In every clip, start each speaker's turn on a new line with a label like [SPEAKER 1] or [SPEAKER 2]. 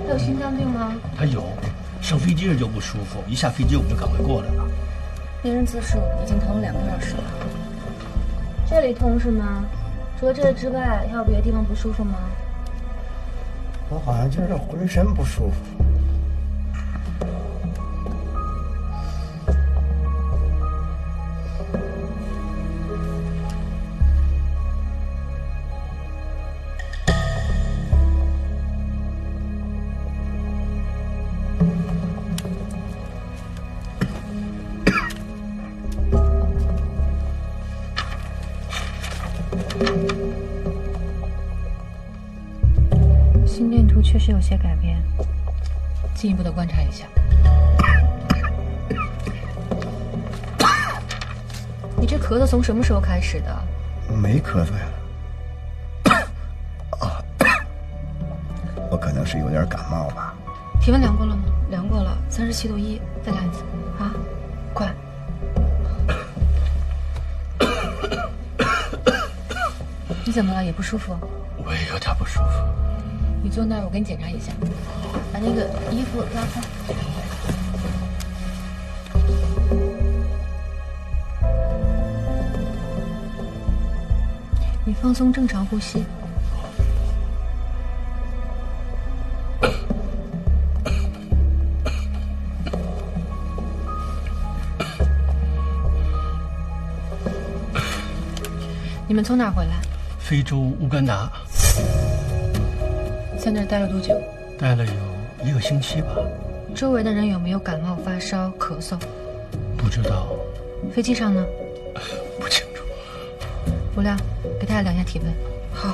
[SPEAKER 1] 他有心脏病吗？
[SPEAKER 2] 他有，上飞机时就不舒服，一下飞机我们就赶快过来了。
[SPEAKER 1] 病人自述已经疼了2个多小时了。这里痛是吗？除了这之外，还有别的地方不舒服吗？
[SPEAKER 3] 我好像觉得浑身不舒服。
[SPEAKER 1] 心电图确实有些改变，进一步的观察一下。你这咳嗽从什么时候开始的？
[SPEAKER 3] 没咳嗽呀。啊，我可能是有点感冒吧。
[SPEAKER 1] 体温量过了吗？量过了，37度1，再量一次啊，快！你怎么了？也不舒服？
[SPEAKER 2] 我也有点不舒服。
[SPEAKER 1] 你坐那儿，我给你检查一下，把那个衣服拉开。你放松，正常呼吸。你们从哪儿回来？
[SPEAKER 2] 非洲乌干达。
[SPEAKER 1] 在那儿待了多久？
[SPEAKER 2] 待了有1个星期吧。
[SPEAKER 1] 周围的人有没有感冒、发烧、咳嗽？
[SPEAKER 2] 不知道。
[SPEAKER 1] 飞机上呢？
[SPEAKER 2] 不清楚。
[SPEAKER 1] 吴亮，给大家量一下体温。好。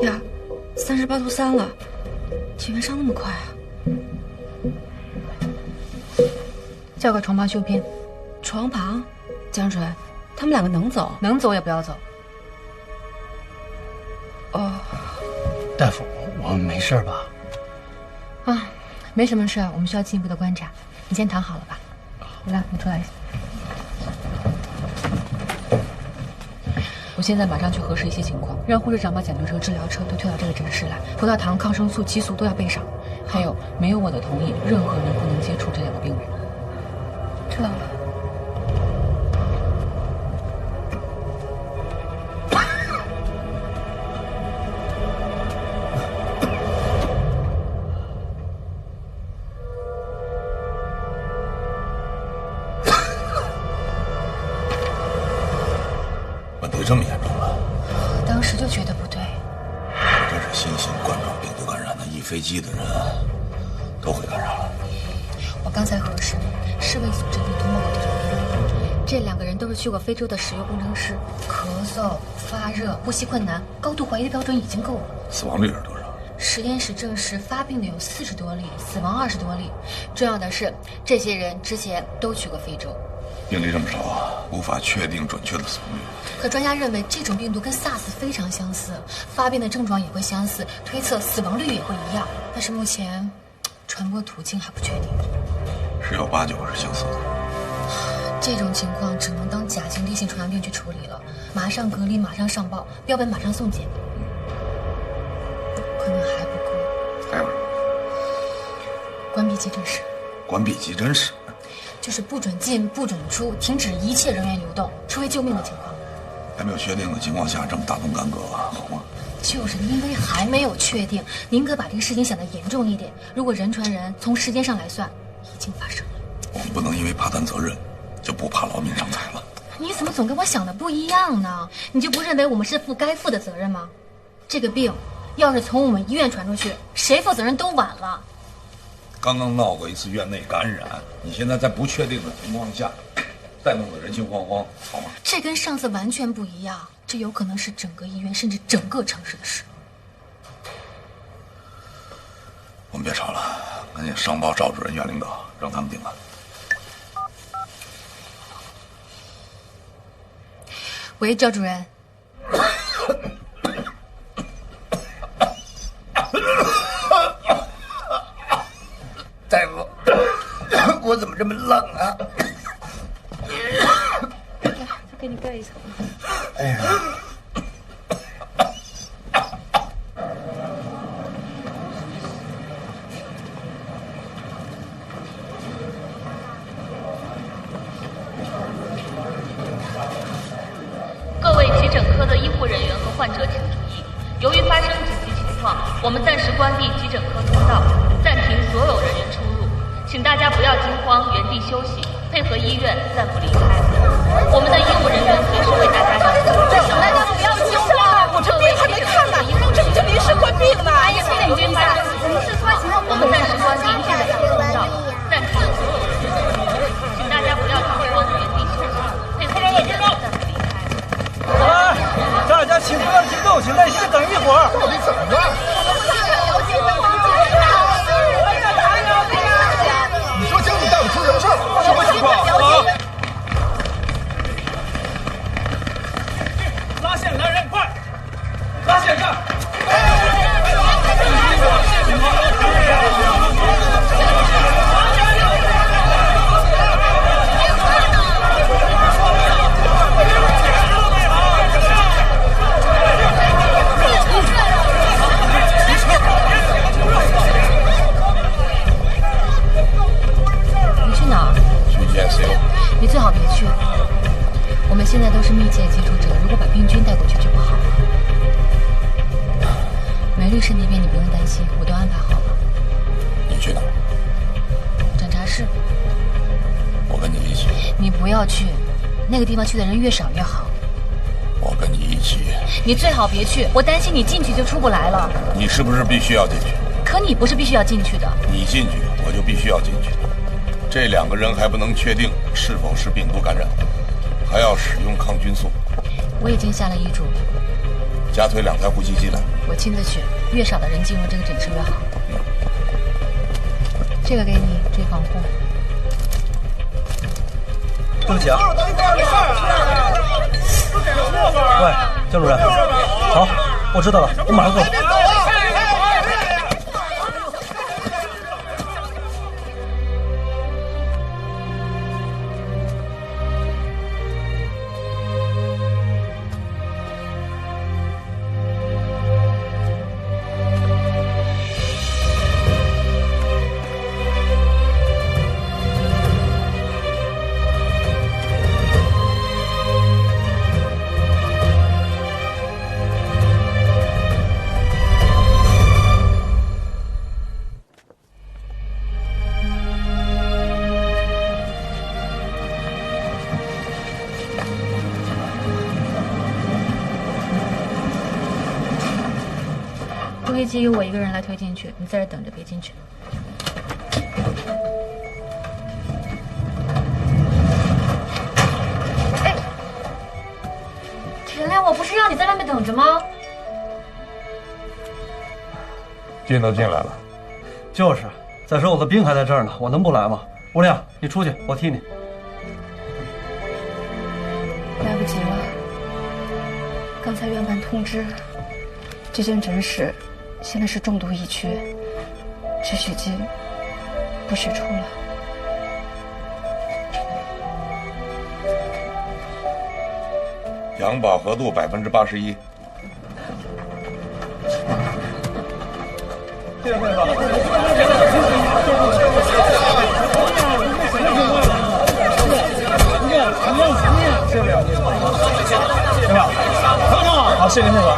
[SPEAKER 1] 呀，38度3了，体温上那么快啊！叫个床旁修片。床旁？江水，他们2个能走？能走也不要走。哦。
[SPEAKER 2] 大夫，我们没事吧？
[SPEAKER 1] 啊，没什么事，我们需要进一步的观察。你先躺好了吧。来，你出来一下。我现在马上去核实一些情况，让护士长把检测车、治疗车都推到这个诊室来，葡萄糖、抗生素、激素都要备上。还有，没有我的同意，任何人不能接触这2个病人。知道了。
[SPEAKER 4] 问题这么严重了？
[SPEAKER 1] 当时就觉得不对。
[SPEAKER 4] 这是新型冠状病毒感染的，一飞机的人都会感染了。
[SPEAKER 1] 我刚才核实，世卫组织里通报过这种病例，这2个人都是去过非洲的石油工程师，咳嗽、发热、呼吸困难，高度怀疑的标准已经够了。
[SPEAKER 4] 死亡率是多少？
[SPEAKER 1] 实验室证实发病的有40多例，死亡20多例。重要的是，这些人之前都去过非洲。
[SPEAKER 4] 病例这么少，无法确定准确的死亡率。
[SPEAKER 1] 可专家认为这种病毒跟 SARS 非常相似，发病的症状也会相似，推测死亡率也会一样。但是目前传播途径还不确定。
[SPEAKER 4] 10有8、9是相似的。
[SPEAKER 1] 这种情况只能当甲型烈性传染病去处理了，马上隔离，马上上报，标本马上送检。可能还不够。
[SPEAKER 4] 还有什么？
[SPEAKER 1] 关闭急诊室。
[SPEAKER 4] 关闭急诊室？
[SPEAKER 1] 就是不准进、不准出，停止一切人员流动，除非救命的情况。
[SPEAKER 4] 还没有确定的情况下，这么大动干戈，好吗？
[SPEAKER 1] 就是因为还没有确定，宁可把这个事情想得严重一点。如果人传人，从时间上来算，已经发生了。
[SPEAKER 4] 我们不能因为怕担责任，就不怕劳民伤财了。
[SPEAKER 1] 你怎么总跟我想的不一样呢？你就不认为我们是负该负的责任吗？这个病，要是从我们医院传出去，谁负责任都晚了。
[SPEAKER 4] 刚刚闹过一次院内感染，你现在在不确定的情况下，再弄得人心惶惶，好吗？
[SPEAKER 1] 这跟上次完全不一样，这有可能是整个医院甚至整个城市的事。
[SPEAKER 4] 我们别吵了，赶紧上报赵主任、院领导，让他们定案。
[SPEAKER 1] 喂，赵主任。
[SPEAKER 3] 大夫，我怎么这么冷啊？
[SPEAKER 1] 给你盖一层。
[SPEAKER 3] 哎呀，
[SPEAKER 5] 各位急诊科的医护人员和患者请注意，由于发生紧急情况，我们暂时关闭急诊科通道，暂停所有人员出入，请大家不要惊慌，原地休息，配合医院暂不离开。我们的医务人员随时为大家上车。
[SPEAKER 6] 大家不要惊慌，我这病还没看呢，这不就临时关闭了吗？哎呀，
[SPEAKER 5] 请军发生我们是突发情况，我们暂时关闭急诊科通道，暂停所有人员出入，请大家不要惊慌，原地休息，配合医院暂不离开。
[SPEAKER 7] 来，大家请不要激动，请耐心等一会儿。
[SPEAKER 6] 到底怎么了？
[SPEAKER 3] 你说经理带我出什么事儿？什么情况啊？
[SPEAKER 7] 拉线来人，快！拉线上！
[SPEAKER 1] 你去哪儿？
[SPEAKER 4] 去 GSU。
[SPEAKER 1] 你最好别去。我们现在都是密切接触者，如果把病菌带过去就不好了。梅律师那边你不用担心，我都安排好了。
[SPEAKER 4] 你去哪儿？
[SPEAKER 1] 诊查室。
[SPEAKER 4] 我跟你一起。
[SPEAKER 1] 你不要去，那个地方去的人越少越好。
[SPEAKER 4] 我跟你一起。
[SPEAKER 1] 你最好别去，我担心你进去就出不来了。
[SPEAKER 4] 你是不是必须要进去？
[SPEAKER 1] 可你不是必须要进去的。
[SPEAKER 4] 你进去，我就必须要进去。这两个人还不能确定是否是病毒感染，还要使用抗菌素。
[SPEAKER 1] 我已经下了医嘱，
[SPEAKER 4] 加推2台呼吸机来。
[SPEAKER 1] 我亲自去，越少的人进入这个诊室越好。这个给你追防护。
[SPEAKER 7] 对不起啊。喂，江主任，好，我知道了，我马上过来。
[SPEAKER 1] 推机由我一个人来推进去，你在这等着，别进去。哎，田亮，我不是让你在外面等着吗？
[SPEAKER 4] 进都进来了。
[SPEAKER 7] 就是，再说我的兵还在这儿呢，我能不来吗？吴亮，你出去，我替你。
[SPEAKER 6] 来不及了，刚才院办通知，这间诊室现在是重度疫区，只许进，不许出了。
[SPEAKER 4] 氧饱和度81%。
[SPEAKER 7] 谢谢配合。好，谢谢配合。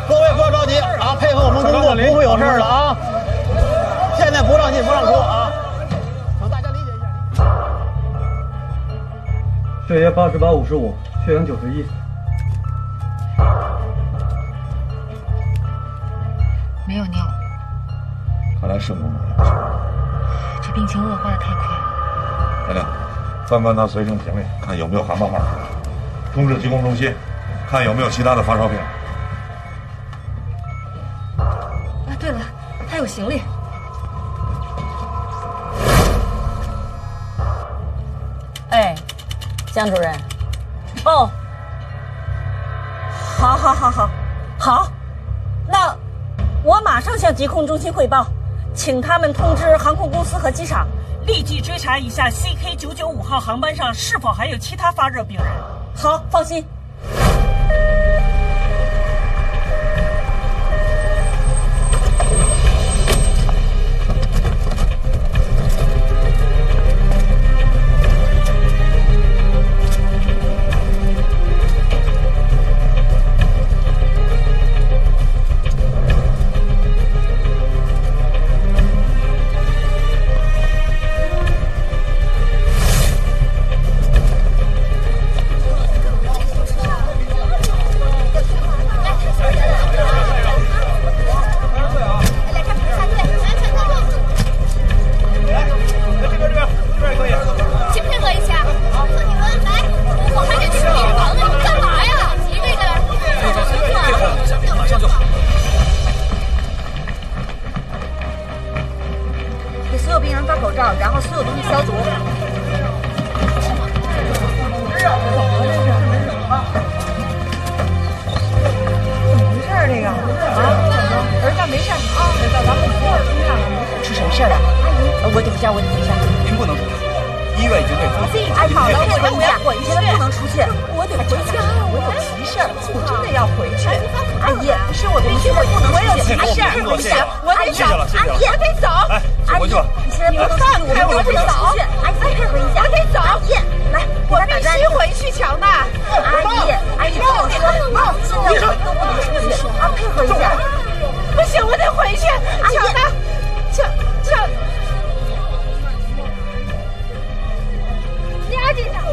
[SPEAKER 8] 各位不要着急啊，配合我们工作，不会有事的啊。现在不让进，不让出啊，请大家理解一下。
[SPEAKER 7] 血液88/55，血氧91。
[SPEAKER 1] 没有尿。
[SPEAKER 4] 看来肾功能有
[SPEAKER 1] 这病情恶化的太快了。
[SPEAKER 4] 亮亮，翻翻他随身行李，看有没有航班号，通知疾控中心，看有没有其他的发烧病。
[SPEAKER 1] 啊，对了，还有行李。
[SPEAKER 9] 哎，江主任，哦，好，那我马上向疾控中心汇报，请他们通知航空公司和机场，立即追查一下 CK995号航班上是否还有其他发热病人。好，放心。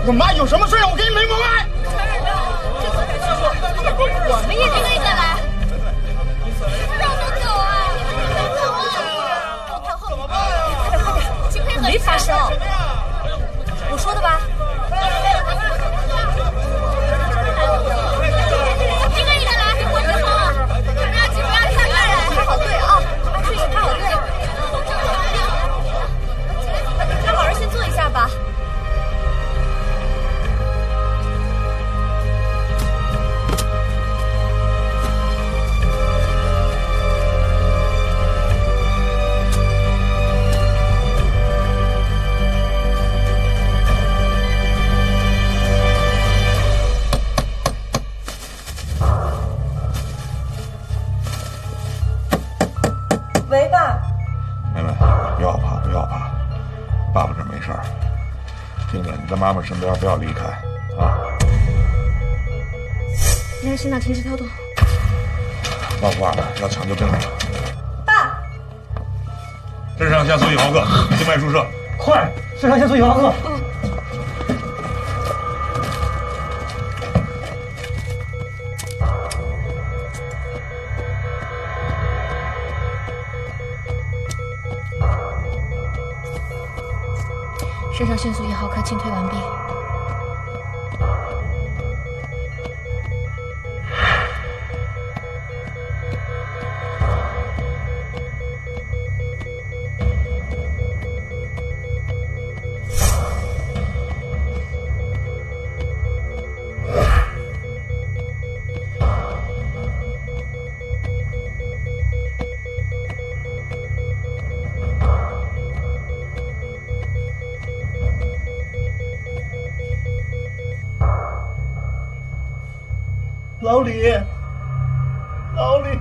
[SPEAKER 8] 我妈有什么事让我给你没明白？
[SPEAKER 10] 我们也跟着来，让他走啊！太后，快点，请配合。没发生，我说的吧？一个一个来，我听好，不要急，不要太慢了，排好队啊！顺序排好队。让老人先坐一下吧。
[SPEAKER 9] 喂，爸。
[SPEAKER 4] 妹妹，不要怕，不要怕，爸爸这没事儿。听着，你在妈妈身边，不要离开啊。
[SPEAKER 6] 你让心脏停止跳动。
[SPEAKER 4] 报挂了，要抢救病人。
[SPEAKER 9] 爸。
[SPEAKER 4] 肾上腺素1毫克，静脉注射。
[SPEAKER 7] 快，肾上腺素1毫克。
[SPEAKER 6] 肾上腺素1毫克，进推完毕。
[SPEAKER 2] 老李，老李，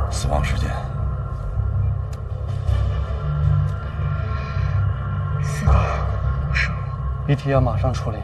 [SPEAKER 4] 死亡时间
[SPEAKER 6] 4点55。
[SPEAKER 7] 遗体要马上处理。